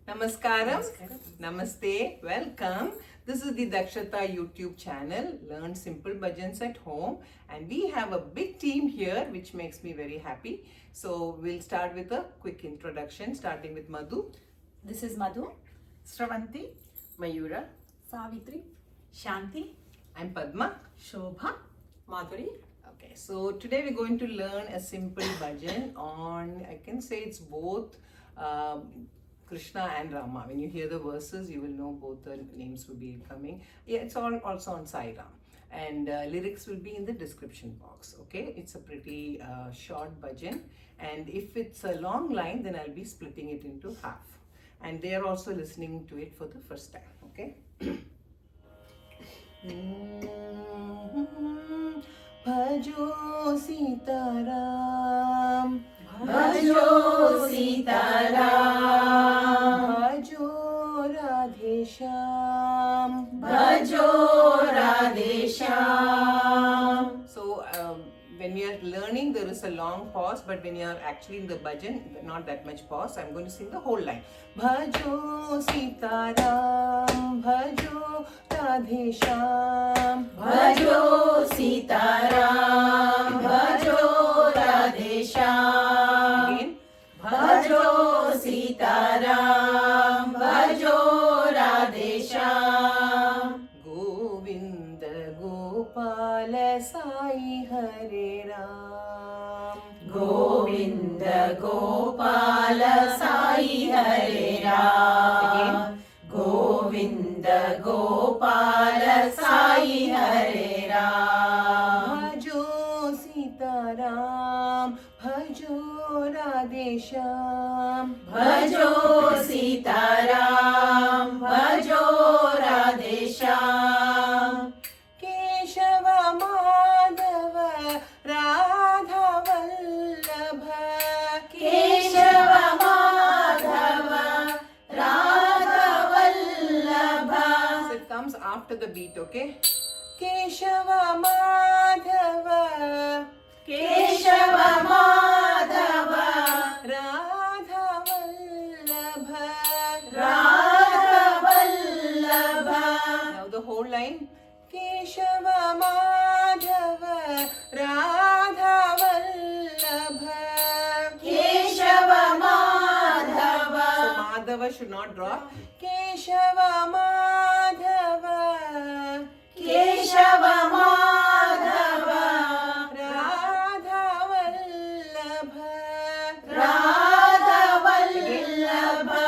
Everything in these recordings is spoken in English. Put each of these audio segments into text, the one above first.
Namaskaram. Namaste. Welcome. This is the Dakshata YouTube channel, Learn Simple Bhajans at Home. And we have a big team here, which makes me very happy. So we'll start with a quick introduction, starting with Madhu. This is Madhu, Sravanti, Mayura. Savitri, Shanti, I'm Padma. Shobha, Madhuri. Okay, so today we're going to learn a simple bhajan on, I can say it's both Krishna and Rama. When you hear the verses, you will know both the names will be coming. Yeah, it's all also on Sai Ram. And lyrics will be in the description box. Okay, it's a pretty short bhajan. And if it's a long line, then I'll be splitting it into half. And they are also listening to it for the first time. Okay. Bhajo Sitaram, Bhajo Sitaram, Bhajo Radhesham, Bhajo Radhesham. So when we are learning, there is a long pause, but when you are actually in the bhajan, not that much pause. I'm going to sing the whole line. Bhajo Sitaram, Bhajo Radhesham, Bhajo Sitaram, Bhajo Radhesham. Again. Bhajo Sitaram, Bhajo Radhesham. Govinda Gopala Sai Hare Ram. Govinda Gopala Sai Hare Ram. Govinda Gopala Sai Hare Ram. Bhajo Sitaram, Bhajo Radhesham, Bhajo Sitaram, Bhajo Radhesham. Keshava Madhava Radha Vallabha, Keshava Madhava Radha Vallabha. So it comes after the beat, okay? Keshava Madhava Keshava Madhava Radha Vallabha. Radha Vallabha. Now the whole line. Keshava Madhava Radha Vallabha. Keshava So Madhava. Madhava should not drop. Keshava Madhava Keshava Madhava Radha Vallabha. Radha Vallabha.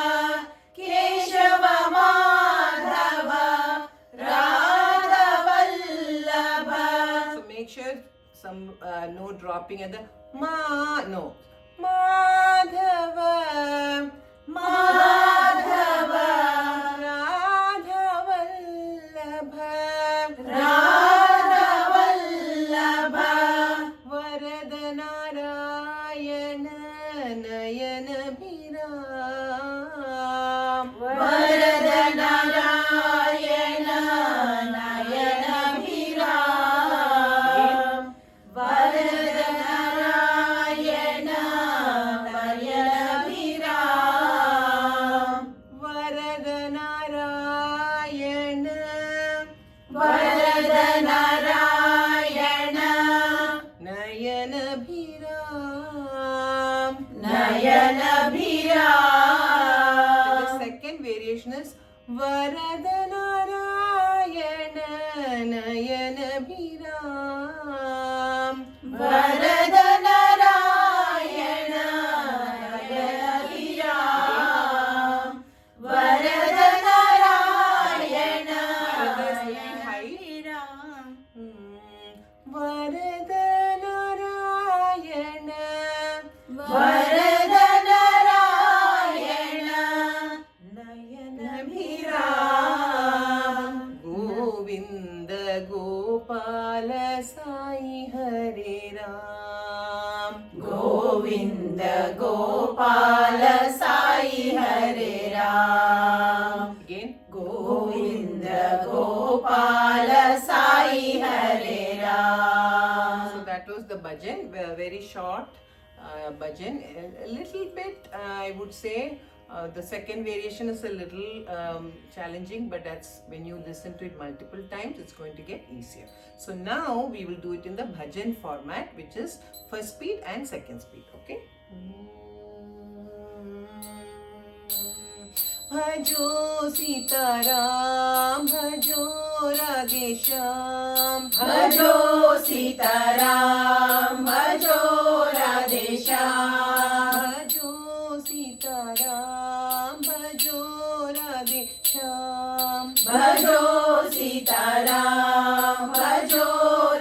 Keshava Madhava Radha Vallabha. So make sure some no dropping at the no. Madhava Madhava Radha Vallabha. Radha Vallabha. Varada Narayana Nayana Bhiram. Varada Narayana Nayana Bhiram. Varada Narayana Nayana Bhiram. Varada Narayana Varada Narayana Nayana Bhiram. Nayana Bhiram. The second variation is Varada Narayana Nayana Bhiram. Varada Narayana Nayana Bhiram. Varada Narayana Varada is little high. Bhiram. Varada Narayana Varada Narayana Nayana Bhiram. Govinda Gopala Sai Hare Ram. Govinda Gopala Sai Hare Ram. Again. Govinda Gopala Sai Hare Ram. So that was the bhajan, very short bhajan, a little bit I would say The second variation is a little challenging, but that's when you listen to it multiple times, it's going to get easier. So now we will do it in the bhajan format, which is first speed and second speed. Okay. भजो सीताराम भजो राधेश्याम भजो सीताराम भजो राधेश्याम भजो सीताराम भजो राधेश्याम भजो सीताराम भजो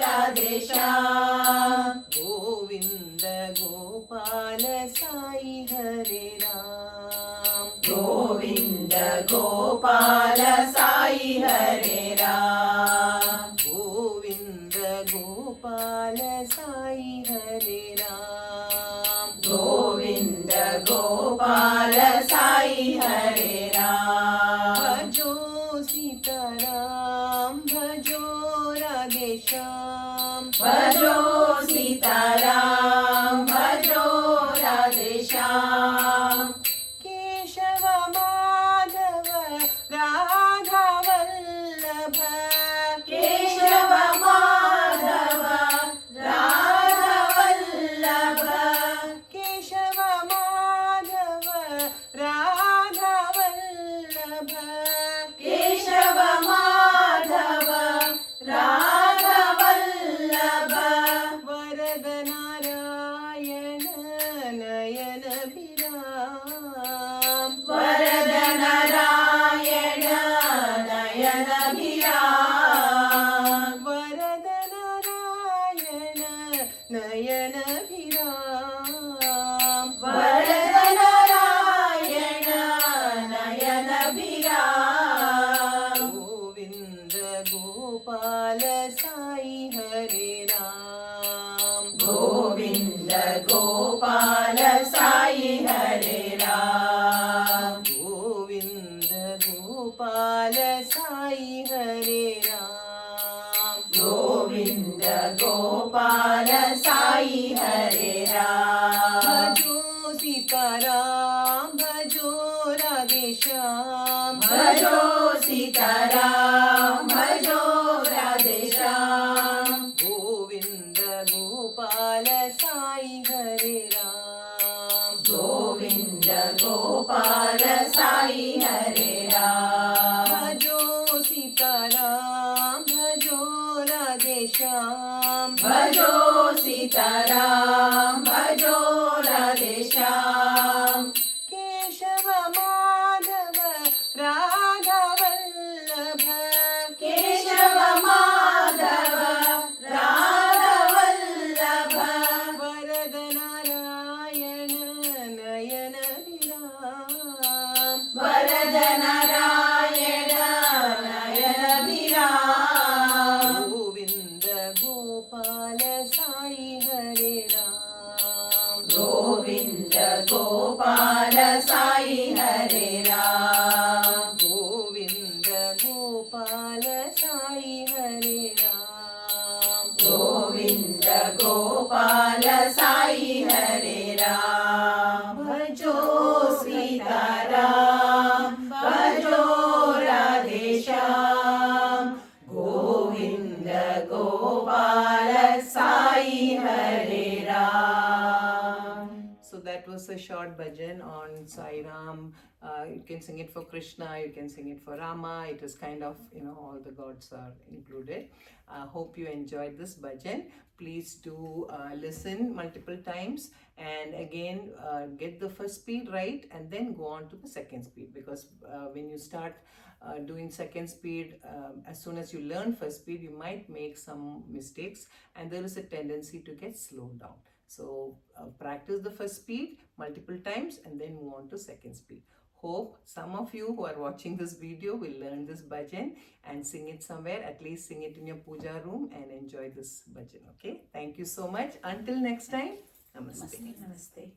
राधेश्याम गोविंद गोपाल साई हरे राम गोविंद गोपाल साई हरे राम गोविंद गोपाल साई हरे राम गोविंद गोपाल साई हरे राम भजो सीताराम भजो राधेश्याम भजो सीताराम भजो राधेश्याम केशव माधव राधा वल्लभ केशव माधव राधा वल्लभ केशव माधव राधा वल्लभ केशव माधव राधा वल्लभ वरद नारायण नयन विराम वरद नारायण नयन भिराम वरद नारायण नयन विराम वरद नारायण नयन भिराम गोविंद गोपाल साई हरे राम गोविंद गोपाल साई हरे राम गोविंद गोपाल साई हरे राम गोविंद गोपाल साई हरे राम भजो सीताराम भजो राधेश्याम भजो सीताराम भजो राधेश्याम गोविंद गोपाल साई हरे राम गोविंद गोपाल साई हरे राम भजो सीताराम भजो राधेश्याम भजो सीताराम भजो राधेश्याम केशव माधव राधा वल्लभ केशव माधव राधा वल्लभ वरद नारायण नयन विराम वरद नारायण नयन भिराम गोविंद गोपाल साई हरे राम गोविंद गोपाल साई हरे राम गोविंद गोपाल साई हरे राम गोविंद गोपाल साई हरे राम भजो सीताराम भजो राधेश्याम गोविंद गोपाल साई हरे Ram So that was a short bhajan on Sai Ram. You can sing it for Krishna, you can sing it for Rama. It is kind of, all the gods are included. Hope you enjoyed this bhajan. Please do listen multiple times and again get the first speed right and then go on to the second speed, because when you start doing second speed, as soon as you learn first speed, you might make some mistakes and there is a tendency to get slowed down. So practice the first speed multiple times and then move on to second speed. Hope some of you who are watching this video will learn this bhajan and sing it somewhere. At least sing it in your puja room and enjoy this bhajan. Okay. Thank you so much. Until next time. Namaste. Namaste.